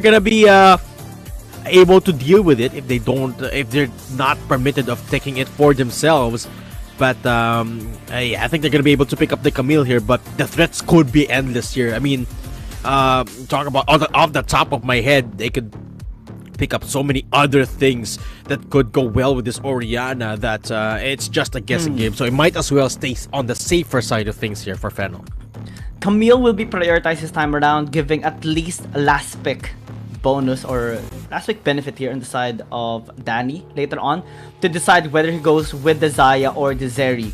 they're gonna be able to deal with it, if they're not permitted of taking it for themselves. But I think they're gonna be able to pick up the Camille here, but the threats could be endless here. I mean, talk about off the top of my head, they could pick up so many other things that could go well with this Orianna that it's just a guessing game. So it might as well stay on the safer side of things here for Fennel. Camille will be prioritized this time around, giving at least a last pick bonus or last pick benefit here on the side of Danny later on to decide whether he goes with the Xayah or the Zeri.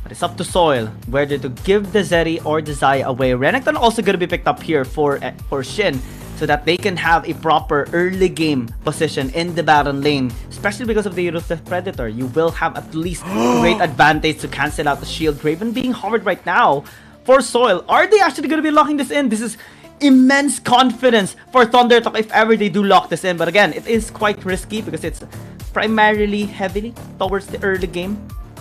But it's up to Soil whether to give the Zeri or the Xayah away. Renekton also going to be picked up here for Shin, so that they can have a proper early game position in the Baron lane, especially because of the Ruthless Predator. You will have at least great advantage to cancel out the shield. Raven being hovered right now for Soil. Are they actually going to be locking this in? This is immense confidence for Thundertalk if ever they do lock this in. But again, it is quite risky because it's primarily heavily towards the early game.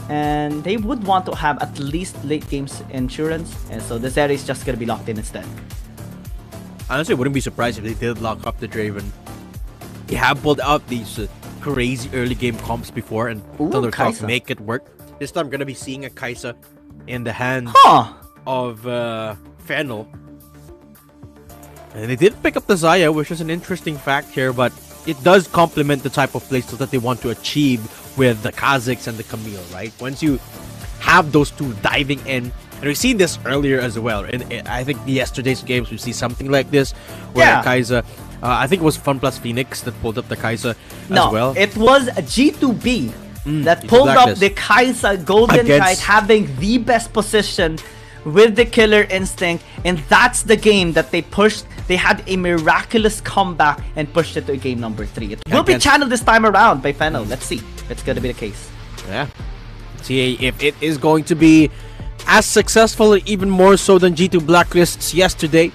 And they would want to have at least late games insurance. And so the Zeri is just going to be locked in instead. Honestly, I wouldn't be surprised if they did lock up the Draven. They have pulled out these crazy early game comps before, and Thundertalk make it work. This time, I'm going to be seeing a Kai'Sa in the hands of Fennel. And they did pick up the Xayah, which is an interesting fact here, but it does complement the type of playstyle that they want to achieve with the Kha'Zix and the Camille, right? Once you have those two diving in, and we've seen this earlier as well. In I think yesterday's games, we see something like this, where Kai'Sa, I think it was Fun Plus Phoenix that pulled up the Kai'Sa as well. It was G2B that pulled up the Kai'Sa Golden Kite, having the best position with the killer instinct, and that's the game that they pushed. They had a miraculous comeback and pushed it to game number 3. It will be channeled this time around by Fennel. Let's see if it's gonna be the case. Yeah, see if it is going to be as successful, even more so than G2 Blacklists yesterday.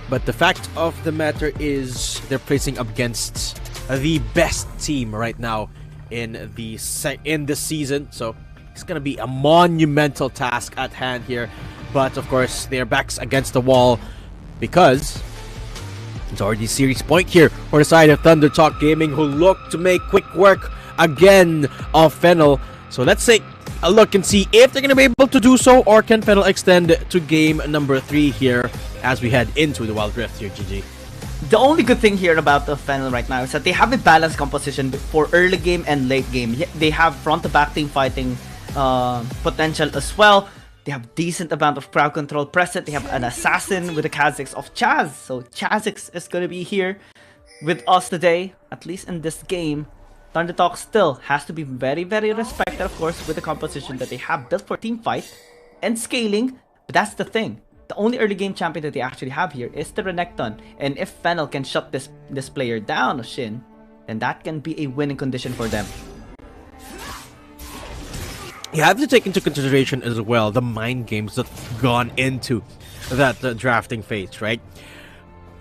But the fact of the matter is they're placing up against the best team right now in the season. So it's gonna be a monumental task at hand here. But of course, their backs against the wall because it's already series point here for the side of Thundertalk Gaming, who look to make quick work again of Fennel. So let's take a look and see if they're going to be able to do so, or can Fennel extend to game number 3 here as we head into the Wild Rift here, GG. The only good thing here about the Fennel right now is that they have a balanced composition for early game and late game. They have front to back team fighting potential as well. They have decent amount of crowd control present. They have an assassin with the Kha'Zix of Chaz. So Chazix is going to be here with us today, at least in this game. Thundertalk still has to be very, very respected, of course, with the composition that they have built for team fight and scaling. But that's the thing. The only early game champion that they actually have here is the Renekton. And if Fennel can shut this player down, Shin, then that can be a winning condition for them. You have to take into consideration as well the mind games that've gone into that drafting phase, right?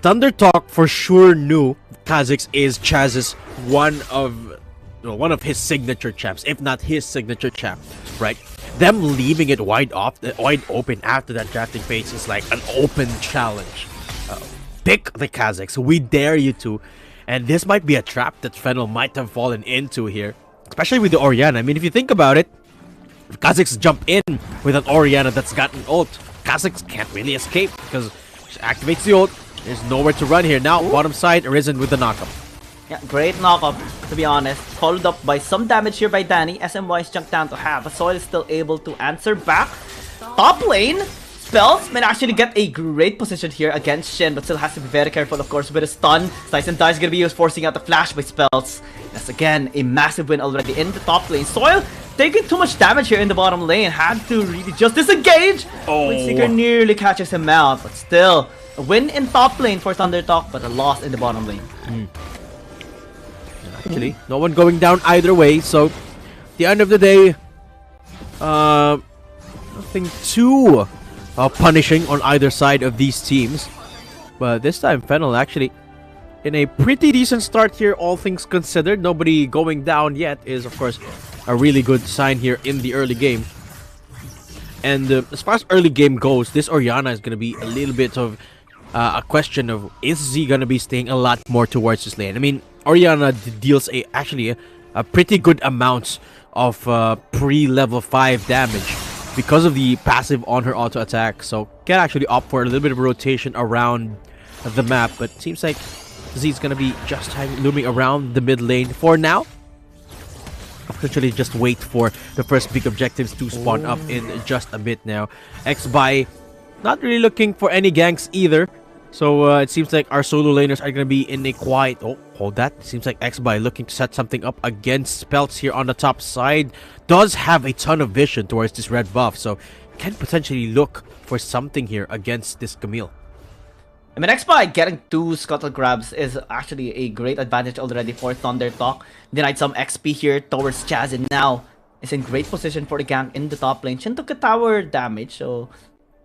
Thundertalk for sure knew Kha'Zix is Chaz's one of his signature champs, if not his signature champ, right? Them leaving it wide open after that drafting phase is like an open challenge. Pick the Kha'Zix, we dare you to. And this might be a trap that Fennel might have fallen into here, especially with the Orianna. I mean, if you think about it, if Kha'Zix jump in with an Orianna that's got an ult, Kha'Zix can't really escape because she activates the ult. There's nowhere to run here. Now, bottom side, Arisen with the knockup. Yeah, great knockup, to be honest. Followed up by some damage here by Danny. SMY is jumped down to half, but Soil is still able to answer back. Top lane, Spells might actually get a great position here against Shin, but still has to be very careful, of course, with a stun. Slice and Dice is going to be used, forcing out the flash by Spells. That's again a massive win already in the top lane. Soil taking too much damage here in the bottom lane. Had to really just disengage. Windseeker nearly catches him out, but still a win in top lane for Thundertalk, but a loss in the bottom lane. Actually, no one going down either way, so at the end of the day, nothing too punishing on either side of these teams. But this time, Fennel actually in a pretty decent start here, all things considered. Nobody going down yet is, of course, a really good sign here in the early game. And as far as early game goes, this Orianna is going to be a little bit of a question of, is Z gonna be staying a lot more towards this lane? I mean, Orianna deals a pretty good amount of pre-level 5 damage because of the passive on her auto attack, so can actually opt for a little bit of rotation around the map, but seems like Z's gonna be just looming around the mid lane for now. Potentially just wait for the first big objectives to spawn up in just a bit now. Xby not really looking for any ganks either, so it seems like our solo laners are gonna be in a quiet... Oh, hold that. Seems like Xby looking to set something up against Spelts here on the top side. Does have a ton of vision towards this red buff, so can potentially look for something here against this Camille. I mean, Xby getting 2 scuttle grabs is actually a great advantage already for Thunder Talk. Denied some XP here towards Chaz, and now is in great position for the gank in the top lane. Shin took a tower damage, so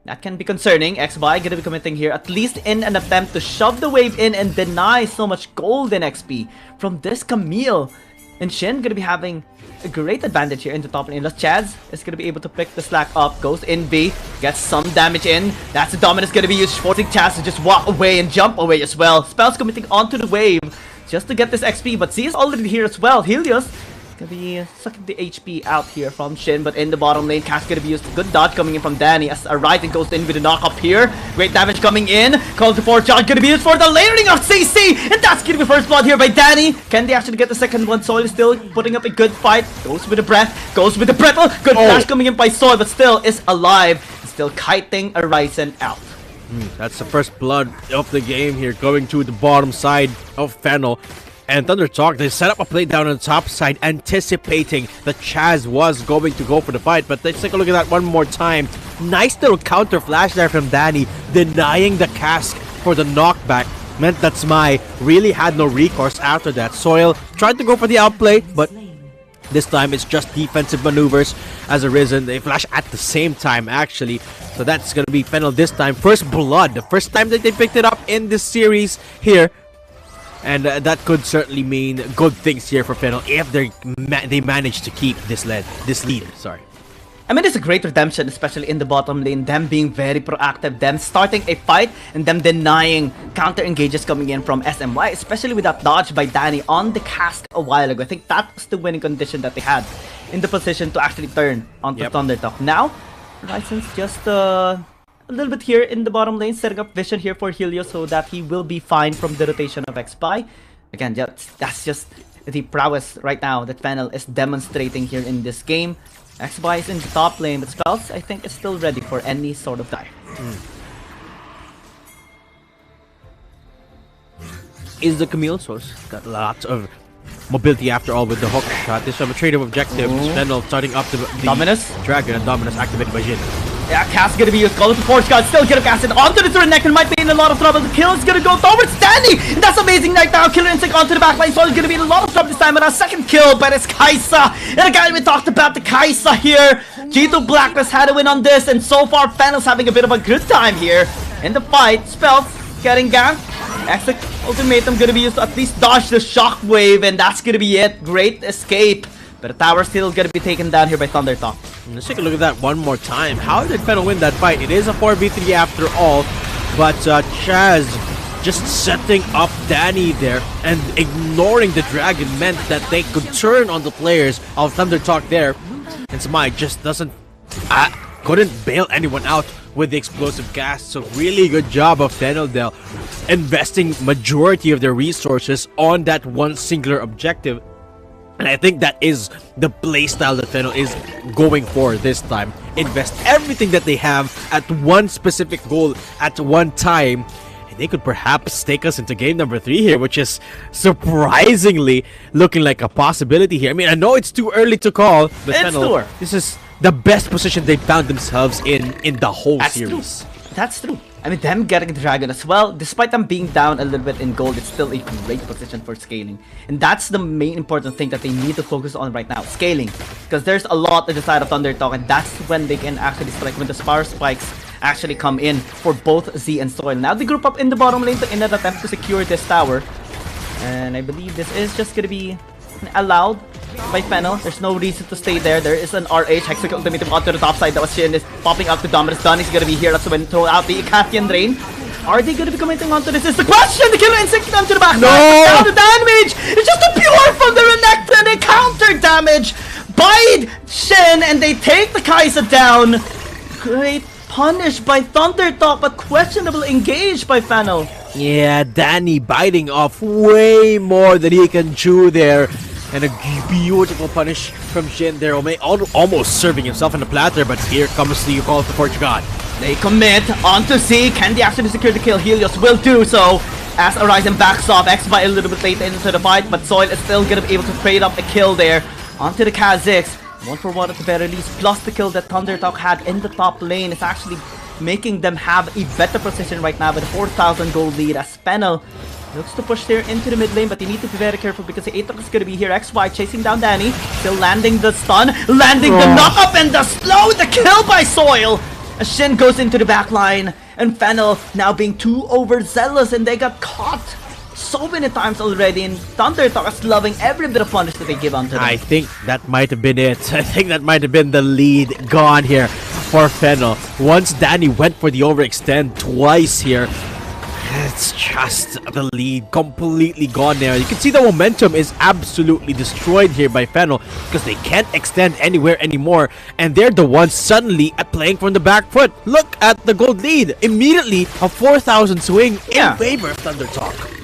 that can be concerning. Xby gonna be committing here, at least in an attempt to shove the wave in and deny so much golden XP from this Camille. And Shin gonna be having a great advantage here in the top lane. Chaz is gonna be able to pick the slack up, goes in B, gets some damage in. That's the dominance gonna be used, forcing Chaz to just walk away and jump away as well. Spells committing onto the wave just to get this XP, but Z is already here as well. Helios gonna be sucking the HP out here from Shin, but in the bottom lane, Cash gonna be used. Good dodge coming in from Danny as a Ryzen goes in with a knock up here. Great damage coming in. Call to 4 charge gonna be used for the layering of CC, and that's gonna be first blood here by Danny. Can they actually get the second one? Soil is still putting up a good fight. Goes with the breath, goes with the brettle. Good flash coming in by Soil, but still is alive. Still kiting a Ryzen out. That's the first blood of the game here, going to the bottom side of Fennel. And Thunder Talk, they set up a play down on the top side, anticipating that Chaz was going to go for the fight. But let's take a look at that one more time. Nice little counter flash there from Danny, denying the cask for the knockback. Meant that Smai really had no recourse after that. Soil tried to go for the outplay, but this time it's just defensive maneuvers as Arisen. They flash at the same time, actually. So that's going to be Fennel this time. First blood, the first time that they picked it up in this series here. And that could certainly mean good things here for Fennel if they manage to keep this lead. Sorry. I mean, it's a great redemption, especially in the bottom lane. Them being very proactive, them starting a fight, and them denying counter engages coming in from SMY, especially with that dodge by Danny on the cask a while ago. I think that was the winning condition that they had in the position to actually turn onto Thunder Talk. Now, Ryzen's just a little bit here in the bottom lane, setting up vision here for Helios so that he will be fine from the rotation of Xby. Again, that's just the prowess right now that Fennel is demonstrating here in this game. Xby is in the top lane, but Spells, I think, is still ready for any sort of dive. Is the Camille source. Got lots of mobility after all with the hook shot. This is a trade of objectives. Fennel starting up the Dominus. Dragon, and Dominus activated by Jin. Yeah, Cass gonna be used. Call it the Force God. Still gonna cast it onto the turret neck and might be in a lot of trouble. The kill is gonna go towards Danny. And that's amazing right now. Killer Instinct onto the backline. So he's gonna be in a lot of trouble this time. And our second kill, but it's Kaisa. And again, we talked about the Kaisa here. G2 Blacklist had a win on this. And so far, Fennel's having a bit of a good time here in the fight. Spells getting ganked. Exit ultimatum gonna be used to at least dodge the shockwave. And that's gonna be it. Great escape. But the tower still gonna be taken down here by Thunder Talk. Let's take a look at that one more time. How did Fennel win that fight? It is a 4v3 after all, but Chaz just setting up Danny there and ignoring the dragon meant that they could turn on the players of Thunder Talk there. And Smai just couldn't bail anyone out with the explosive gas. So really good job of Fennel there, investing majority of their resources on that one singular objective. And I think that is the playstyle that Fennel is going for this time. Invest everything that they have at one specific goal at one time. And they could perhaps take us into game number 3 here, which is surprisingly looking like a possibility here. I mean, I know it's too early to call, but Fennel, this is the best position they've found themselves in the whole series. That's true. I mean, them getting the dragon as well, despite them being down a little bit in gold, it's still a great position for scaling. And that's the main important thing that they need to focus on right now, scaling. Because there's a lot at the side of Thunder Talk, and that's when they can actually strike, when the Spire Spikes actually come in for both Z and Soil. Now they group up in the bottom lane in an attempt to secure this tower. And I believe this is just going to be allowed by Fennel. There's no reason to stay there. There is an RH Hexagon Ultimatum onto the top side. That was Shin is popping out to Dominus. Dunn is gonna be here. That's when throw out the Icathian Drain Are they going to be committing onto this? Is the question. The killer instinct onto the back. No! Now the damage. It's just a pure from the Renekton and they counter damage by Shen, and they take the Kai'Sa down. Great punish by Thundertalk, but questionable engage by Fennel. Yeah, Danny biting off way more than he can chew there. And a beautiful punish from Shin there, almost serving himself in the platter, but here comes the call of the Portugal God. They commit onto Z. Can they actually secure the kill? Helios will do so as Horizon backs off. X-By a little bit late into the fight, but Soil is still going to be able to trade up a kill there onto the Kha'Zix. 1-for-1 at the very least, plus the kill that Thundertalk had in the top lane is actually making them have a better position right now with a 4,000 gold lead as Fennel looks to push there into the mid lane, but you need to be very careful because the Aatrox is going to be here. X-Y chasing down Danny, still landing the stun, landing the knock-up and the slow, the kill by Soil. As Shin goes into the back line, and Fennel now being too overzealous, and they got caught so many times already, and Thundertalk is loving every bit of punish that they give onto them. I think that might have been it. I think that might have been the lead gone here for Fennel. Once Danny went for the overextend twice here, it's just the lead completely gone there. You can see the momentum is absolutely destroyed here by Fennel because they can't extend anywhere anymore, and they're the ones suddenly playing from the back foot. Look at the gold lead. Immediately a 4,000 swing in favor of Thundertalk.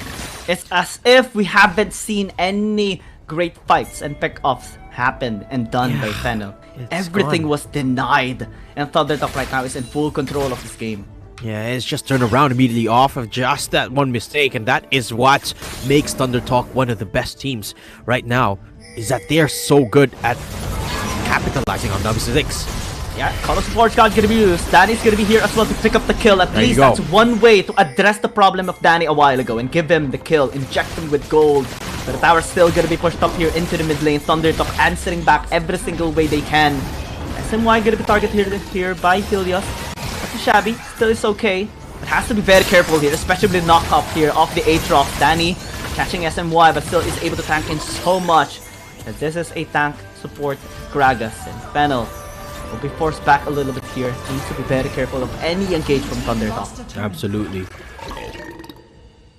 It's as if we haven't seen any great fights and pick-offs happen and done by Fennel. Everything was denied, and Thundertalk right now is in full control of this game. Yeah, it's just turned around immediately off of just that one mistake, and that is what makes Thundertalk one of the best teams right now, is that they're so good at capitalizing on W6. Yeah, Call of Support God's gonna be used. Danny's gonna be here as well to pick up the kill. At least that's one way to address the problem of Danny a while ago and give him the kill, inject him with gold. But the tower's still gonna be pushed up here into the mid lane. Thundertalk answering back every single way they can. SMY gonna be targeted here by Helios. That's shabby, still is okay. But has to be very careful here, especially with the knock up here off the Aatrox. Danny catching SMY, but still is able to tank in so much. As this is a tank support Gragas, and Fennel will be forced back a little bit here. Needs to be very careful of any engage from Thundertalk. Absolutely.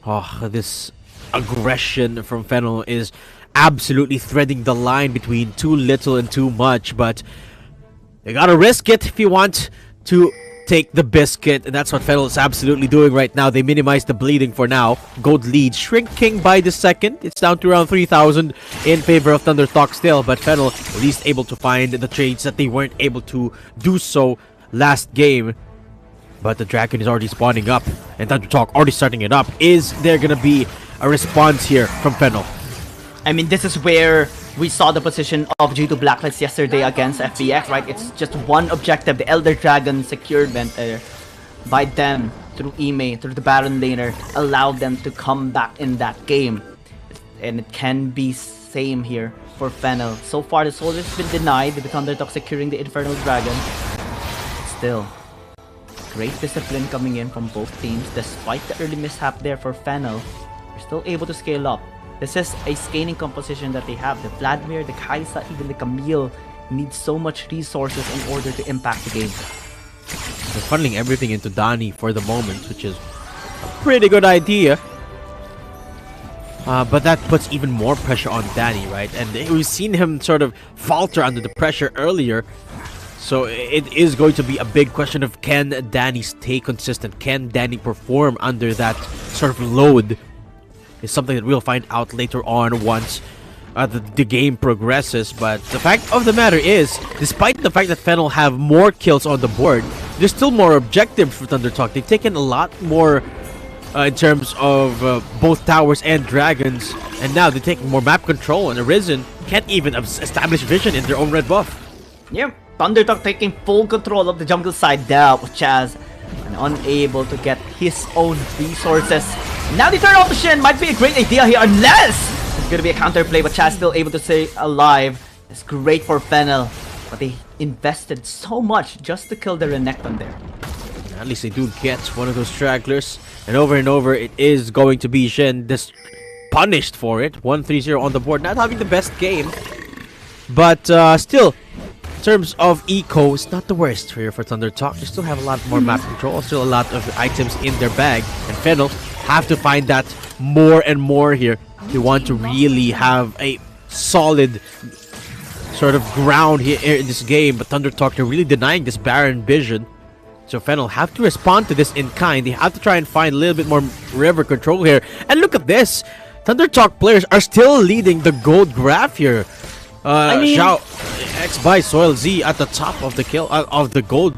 Oh, this aggression from Fennel is absolutely threading the line between too little and too much, but you gotta risk it if you want to take the biscuit, and that's what Fennel is absolutely doing right now. They minimize the bleeding for now. Gold lead shrinking by the second. It's down to around 3,000 in favor of Thundertalk still, but Fennel at least able to find the trades that they weren't able to do so last game. But the Dragon is already spawning up, and Thundertalk already starting it up. Is there gonna be a response here from Fennel? I mean, this is where we saw the position of G2 Blacklist yesterday against FBX, right? It's just one objective, the Elder Dragon securement by them through Ime, through the Baron laner, allowed them to come back in that game. And it can be same here for Fennel. So far, the soul has been denied with Thundertalk securing the Infernal Dragon. Still, great discipline coming in from both teams. Despite the early mishap there for Fennel, they're still able to scale up. This is a scaling composition that they have. The Vladimir, the Kai'Sa, even the Camille need so much resources in order to impact the game. They're funneling everything into Danny for the moment, which is a pretty good idea. But that puts even more pressure on Danny, right? And we've seen him sort of falter under the pressure earlier. So it is going to be a big question of, can Danny stay consistent? Can Danny perform under that sort of load? Is something that we'll find out later on once the game progresses. But the fact of the matter is, despite the fact that Fennel have more kills on the board, there's still more objectives for Thundertalk. They've taken a lot more in terms of both towers and dragons, and now they're taking more map control, and Arisen can't even establish vision in their own red buff. Yep, Thundertalk taking full control of the jungle side now with Chaz, and unable to get his own resources. Now they turn off the Shin. Might be a great idea here, unless it's gonna be a counterplay, but Chaz still able to stay alive. It's great for Fennel, but they invested so much just to kill the Renekton there. At least they do get one of those stragglers, and over it is going to be Shin punished for it. 1-3-0 on the board, not having the best game, but still terms of eco, it's not the worst here for Thunder Talk. They still have a lot more map control, still a lot of items in their bag, and Fennel have to find that more and more here. They want to really have a solid sort of ground here in this game, but Thunder Talk, they're really denying this Baron vision. So Fennel have to respond to this in kind. They have to try and find a little bit more river control here. And look at this! Thunder Talk players are still leading the gold graph here. I mean, Xiao, X by Soil Z at the top of the kill of the gold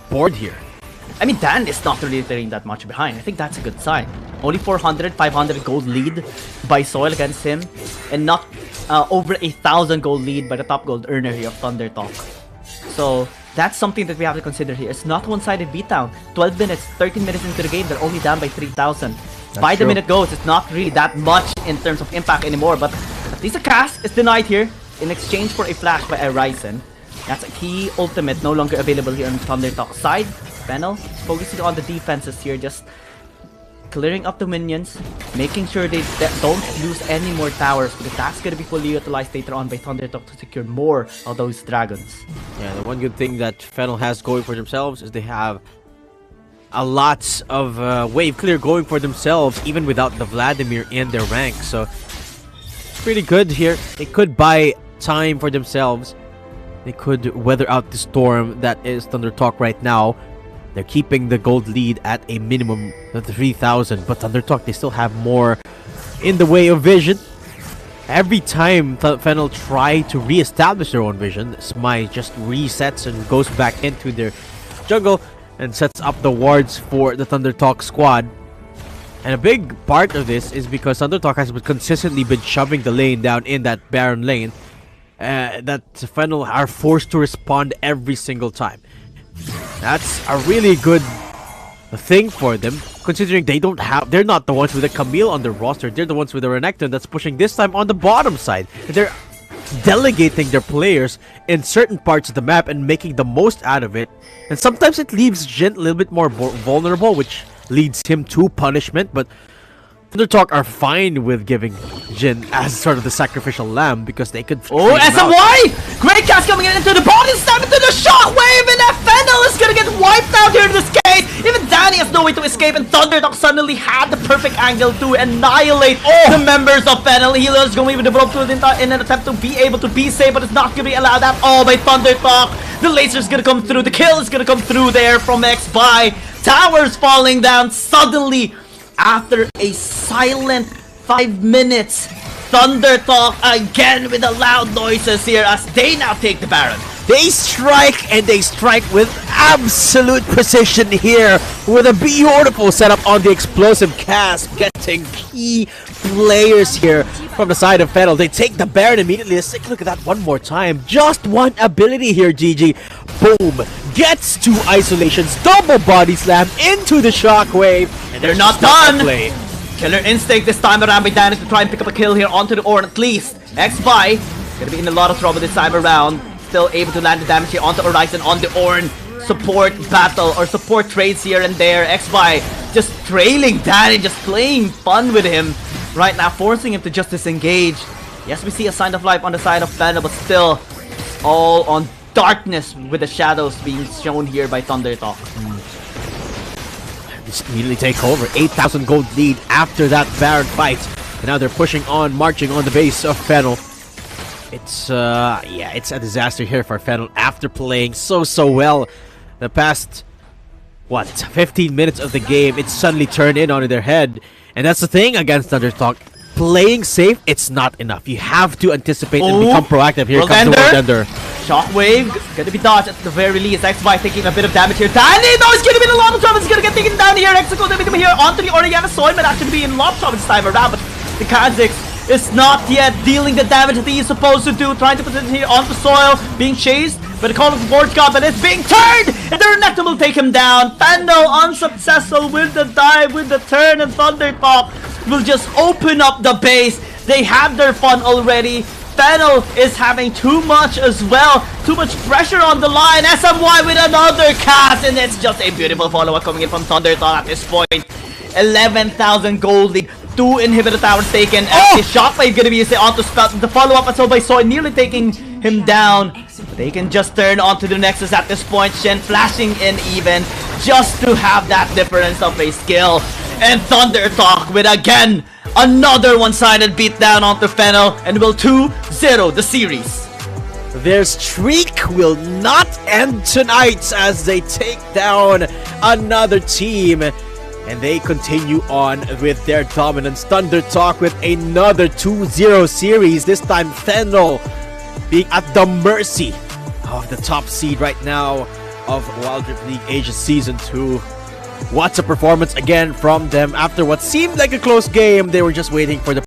board here. I mean, Dan is not really getting that much behind. I think that's a good sign. Only 400, 500 gold lead by Soil against him, and not over 1,000 gold lead by the top gold earner here of Thunder Talk. So that's something that we have to consider here. It's not one-sided beatdown. 12 minutes, 13 minutes into the game, they're only down by 3,000. By the minute goes, it's not really that much in terms of impact anymore, but at least a cast is denied here in exchange for a flash by Ryzen. That's a key ultimate no longer available here on Thunder Talk side. Fennel focusing on the defenses here, just clearing up the minions, making sure they don't lose any more towers, because that's going to be fully utilized later on by Thunder Talk to secure more of those dragons. Yeah, the one good thing that Fennel has going for themselves is they have a lot of wave clear going for themselves, even without the Vladimir in their rank. So it's pretty good here. They could buy time for themselves. They could weather out the storm that is Thunder Talk right now. They're keeping the gold lead at a minimum of 3,000, but Thunder Talk, they still have more in the way of vision. Every time Fennel try to re-establish their own vision, Smai just resets and goes back into their jungle and sets up the wards for the Thunder Talk squad. And a big part of this is because Thunder Talk has consistently been shoving the lane down in that Baron lane, that Fennel are forced to respond every single time. That's a really good thing for them, considering they're not the ones with a Camille on their roster. They're the ones with a Renekton that's pushing this time on the bottom side. They're delegating their players in certain parts of the map and making the most out of it. And sometimes it leaves Jin a little bit more vulnerable, which leads him to punishment, but Thunder Talk are fine with giving Jin as sort of the sacrificial lamb, because they could... Oh, SMY! Great cast coming into the bottom, step into the shockwave, and that Fennel is gonna get wiped out here in this case. Even Danny has no way to escape, and Thunder Talk suddenly had the perfect angle to annihilate the members of Fennel. Healer is going to develop to in an attempt to be able to be safe, but it's not gonna be allowed at all by Thunder Talk. The laser is gonna come through, the kill is gonna come through there from X-By. Towers falling down suddenly. After a silent 5 minutes, Thunder Talk again with the loud noises here as they now take the Baron. They strike, and they strike with absolute precision here, with a beautiful setup on the explosive cast, getting key players here from the side of Fennel. They take the Baron immediately. Let's take a look at that one more time. Just one ability here, GG. Boom. Gets two isolations, double body slam into the shockwave, and they're not done. Killer instinct this time around by Danis to try and pick up a kill here onto the Ornn at least. X-By gonna be in a lot of trouble this time around. Still able to land the damage here onto Horizon on the Ornn. Support battle or support trades here and there. X-By just trailing Danny, just playing fun with him right now, forcing him to just disengage. Yes, we see a sign of life on the side of Fennel, but still all on darkness with the shadows being shown here by Thunder Talk. Just immediately take over. 8,000 gold lead after that Baron fight. And now they're pushing on, marching on the base of Fennel. It's yeah, it's a disaster here for Fennel after playing so well the past 15 minutes of the game. It's suddenly turned in onto their head, and that's the thing against Thunder Talk. Playing safe, it's not enough. You have to anticipate and become proactive. Here comes the World Shockwave gonna be dodged at the very least. X-By taking a bit of damage here. Danny, no, he's gonna be in a lot of trouble. He's gonna get taken down here. Execo gonna be here onto the Oriana Soil, but actually be in a lot of trouble this time around. But the Kha'Zix is not yet dealing the damage that he is supposed to do. Trying to put it here onto Soil, being chased, but the Call of the Board God, but it's being turned, and the Renekton will take him down. Fennel unsuccessful with the dive, with the turn, and Thunder Talk will just open up the base. They have their fun already. Fennel is having too much as well. Too much pressure on the line. SMY with another cast, and it's just a beautiful follow-up coming in from Thunder Talk at this point. 11,000 gold lead. 2 inhibitor towers taken. The Shockwave gonna be used onto spell. The follow-up as well by Soy nearly taking him down. They can just turn onto the Nexus at this point. Shen flashing in even just to have that difference of a skill. And Thunder Talk with again another one-sided beatdown onto Fennel and will 2-0 the series. Their streak will not end tonight as they take down another team. And they continue on with their dominance. Thunder Talk with another 2-0 series. This time Fennel being at the mercy of the top seed right now of Wild Rift League Asia Season 2. What a performance again from them after what seemed like a close game. They were just waiting for the